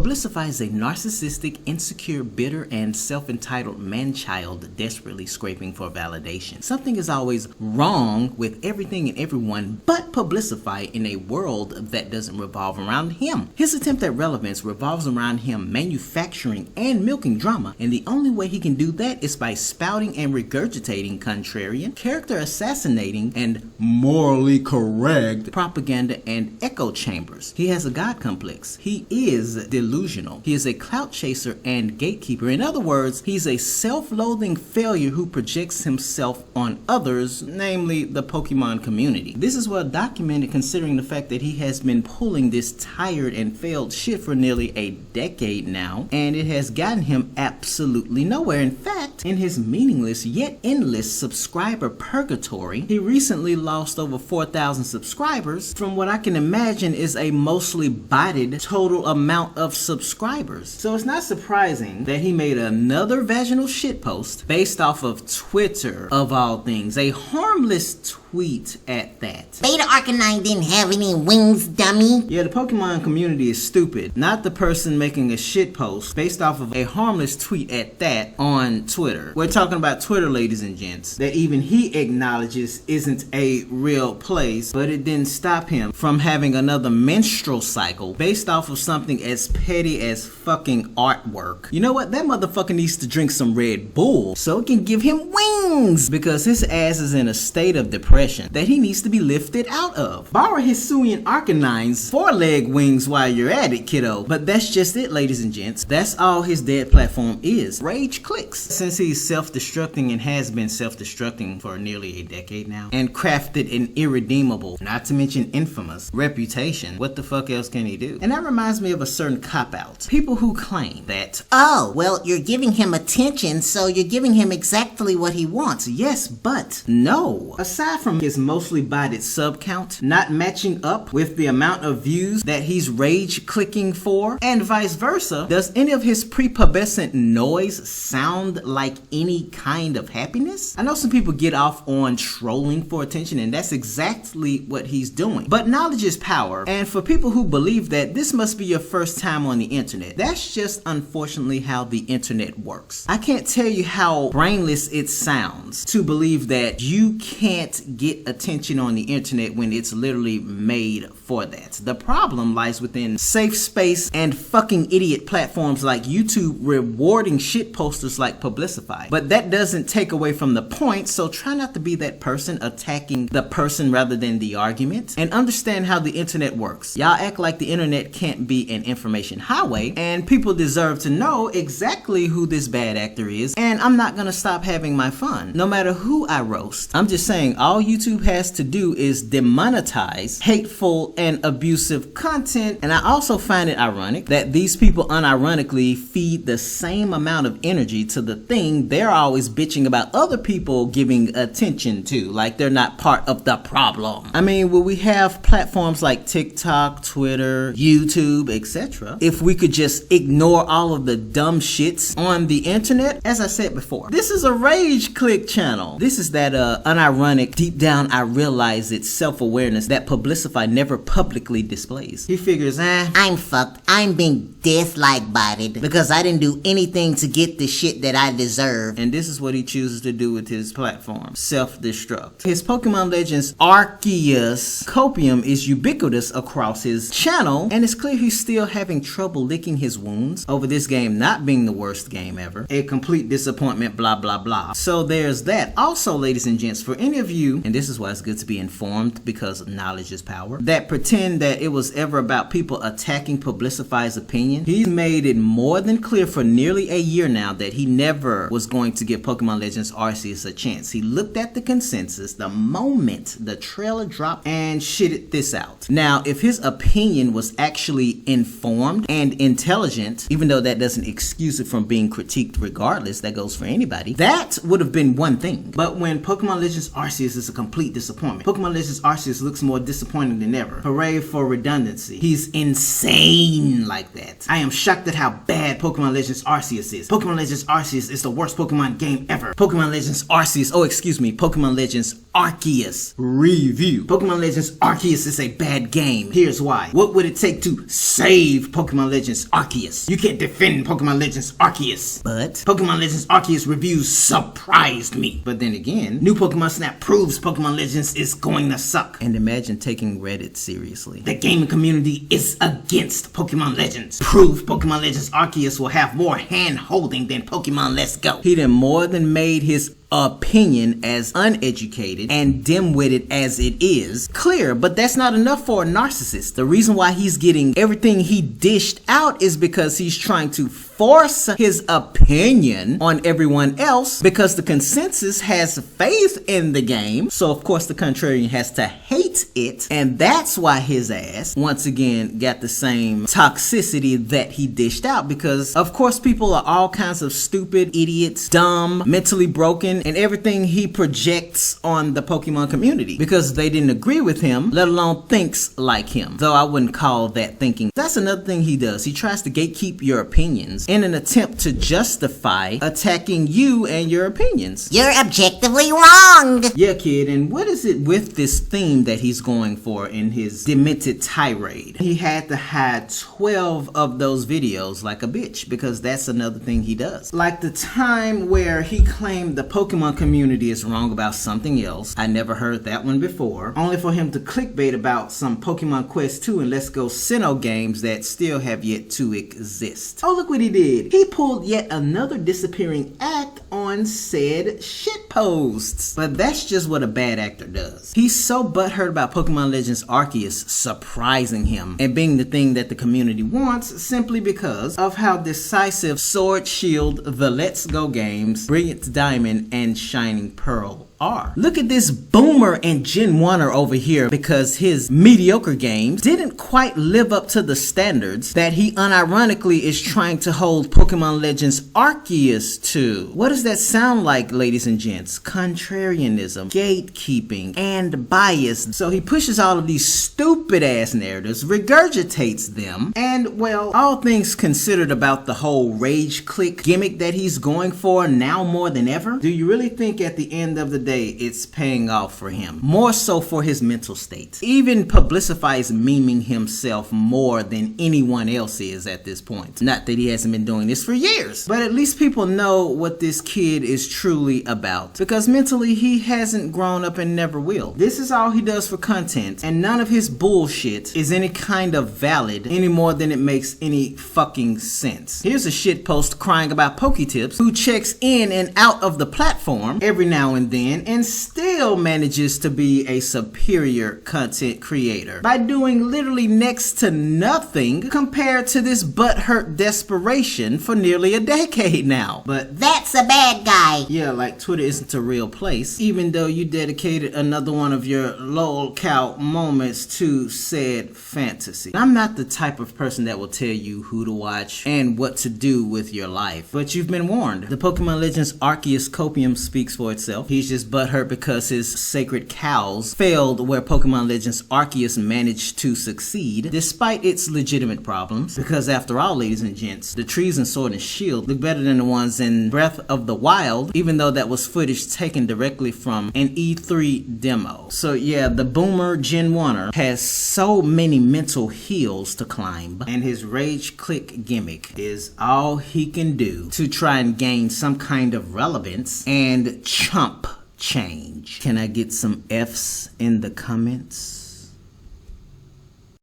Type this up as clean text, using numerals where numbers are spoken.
Verlisify is a narcissistic, insecure, bitter, and self-entitled man-child desperately scraping for validation. Something is always wrong with everything and everyone but Verlisify in a world that doesn't revolve around him. His attempt at relevance revolves around him manufacturing and milking drama, and the only way he can do that is by spouting and regurgitating contrarian, character assassinating, and morally correct propaganda and echo chambers. He has a god complex. He is delusional. He is a clout chaser and gatekeeper. In other words, he's a self-loathing failure who projects himself on others, namely the Pokemon community. This is well documented considering the fact that he has been pulling this tired and failed shit for nearly a decade now, and it has gotten him absolutely nowhere. In fact, in his meaningless yet endless subscriber purgatory, he recently lost over 4,000 subscribers from what I can imagine is a mostly botted total amount of subscribers. So it's not surprising that he made another vaginal shitpost based off of Twitter, of all things. A harmless tweet at that. Beta Arcanine didn't have any wings, dummy. Yeah, the Pokemon community is stupid. Not the person making a shitpost based off of a harmless tweet at that on Twitter. We're talking about Twitter, ladies and gents, that even he acknowledges isn't a real place, but it didn't stop him from having another menstrual cycle based off of something as petty as fucking artwork. You know what? That motherfucker needs to drink some Red Bull so it can give him wings, because his ass is in a state of depression that he needs to be lifted out of. Borrow Hisuian Arcanine's four-leg wings while you're at it, kiddo. But that's just it, ladies and gents. That's all his dead platform is. Rage clicks. Since he's self-destructing and has been self-destructing for nearly a decade now, and crafted an irredeemable, not to mention infamous, reputation, what the fuck else can he do? And that reminds me of a certain cop-out. People who claim that, oh, well, you're giving him attention, so you're giving him exactly what he wants. Yes, but no. Aside from his mostly botted sub count not matching up with the amount of views that he's rage clicking for, and vice versa, does any of his prepubescent noise sound like any kind of happiness? I know some people get off on trolling for attention, and that's exactly what he's doing. But knowledge is power, and for people who believe that this must be your first time on the internet, that's just unfortunately how the internet works. I can't tell you how brainless it sounds to believe that you can't get attention on the internet when it's literally made for that. The problem lies within safe space and fucking idiot platforms like YouTube rewarding shit posters like Verlisify. But that doesn't take away from the point, so try not to be that person attacking the person rather than the argument, and understand how the internet works. Y'all act like the internet can't be an information highway, and people deserve to know exactly who this bad actor is, and I'm not gonna stop having my fun, no matter who I roast. I'm just saying, all YouTube has to do is demonetize hateful and abusive content, and I also find it ironic that these people unironically feed the same amount of energy to the thing they're always bitching about other people giving attention to, like they're not part of the problem. I mean, will we have platforms like TikTok, Twitter, YouTube, etc. if we could just ignore all of the dumb shits on the internet? As I said before, this is a rage click channel. This is that unironic, deep down I realize it's self-awareness that Verlisify never publicly displays. He figures, I'm fucked. I'm being dislike-botted because I didn't do anything to get the shit that I deserve. And this is what he chooses to do with his platform. Self-destruct. His Pokemon Legends Arceus copium is ubiquitous across his channel, and it's clear he's still having trouble licking his wounds over this game not being the worst game ever. A complete disappointment, blah blah blah. So there's that. Also, ladies and gents, for any of you, and this is why it's good to be informed because knowledge is power, that pretend that it was ever about people attacking Verlisify's opinion, he's made it more than clear for nearly a year now that he never was going to give Pokemon Legends Arceus a chance. He looked at the consensus the moment the trailer dropped and shitted this out. Now, if his opinion was actually informed and intelligent, even though that doesn't excuse it from being critiqued regardless, that goes for anybody, that would have been one thing. But when Pokemon Legends Arceus is a complete disappointment, Pokemon Legends Arceus looks more disappointing than ever. Hooray for redundancy. He's insane like that. I am shocked at how bad Pokemon Legends Arceus is. Pokemon Legends Arceus is the worst Pokemon game ever. Pokemon Legends Arceus, Pokemon Legends Arceus review. Pokemon Legends Arceus is a bad game. Here's why. What would it take to save Pokemon Pokemon Legends Arceus. You can't defend Pokemon Legends Arceus. But Pokemon Legends Arceus reviews surprised me. But then again, new Pokemon Snap proves Pokemon Legends is going to suck. And imagine taking Reddit seriously. The gaming community is against Pokemon Legends. Prove Pokemon Legends Arceus will have more hand-holding than Pokemon Let's Go. He done more than made his opinion, as uneducated and dim-witted as it is, clear, but that's not enough for a narcissist. The reason why he's getting everything he dished out is because he's trying to force his opinion on everyone else, because the consensus has faith in the game, so of course the contrarian has to hate it, and that's why his ass once again got the same toxicity that he dished out, because of course people are all kinds of stupid, idiots, dumb, mentally broken, and everything he projects on the Pokemon community because they didn't agree with him, let alone thinks like him. Though I wouldn't call that thinking. That's another thing he does. He tries to gatekeep your opinions in an attempt to justify attacking you and your opinions. you're objectively wrong. Yeah, kid, and what is it with this theme that he's going for in his demented tirade? He had to hide 12 of those videos like a bitch, because that's another thing he does. Like the time where he claimed the Pokemon community is wrong about something else. I never heard that one before. Only for him to clickbait about some Pokemon Quest 2 and Let's Go Sinnoh games that still have yet to exist. Oh, look what he did. He pulled yet another disappearing act on said shit posts. But that's just what a bad actor does. He's so butthurt about Pokemon Legends Arceus surprising him and being the thing that the community wants, simply because of how decisive Sword Shield, the Let's Go games, Brilliant Diamond, and Shining Pearl are. Look at this boomer and Gen 1er over here, because his mediocre games didn't quite live up to the standards that he unironically is trying to hold Pokemon Legends Arceus to. What does that sound like, ladies and gents? Contrarianism, gatekeeping, and bias. So he pushes all of these stupid ass narratives, regurgitates them, and well, all things considered about the whole rage click gimmick that he's going for now more than ever, do you really think at the end of the day it's paying off for him? More so for his mental state. Even Publicify's memeing himself more than anyone else is at this point. Not that he hasn't been doing this for years, but at least people know what this kid is truly about, because mentally he hasn't grown up and never will. This is all he does for content, and none of his bullshit is any kind of valid any more than it makes any fucking sense. Here's a shit post crying about Poketips, who checks in and out of the platform every now and then and still manages to be a superior content creator by doing literally next to nothing compared to this butthurt desperation for nearly a decade now. But That's a bad guy. yeah, like Twitter isn't a real place, even though you dedicated another one of your lol cow moments to said fantasy. I'm not the type of person that will tell you who to watch and what to do with your life, but you've been warned. The Pokemon Legends Arceus copium speaks for itself. He's just butthurt because his sacred cows failed where Pokemon Legends Arceus managed to succeed despite its legitimate problems, because after all, ladies and gents, the trees in Sword and Shield look better than the ones in Breath of the Wild, even though that was footage taken directly from an E3 demo. So yeah, the boomer Gen 1er has so many mental hills to climb, and his rage click gimmick is all he can do to try and gain some kind of relevance and chump change. Can I get some F's in the comments?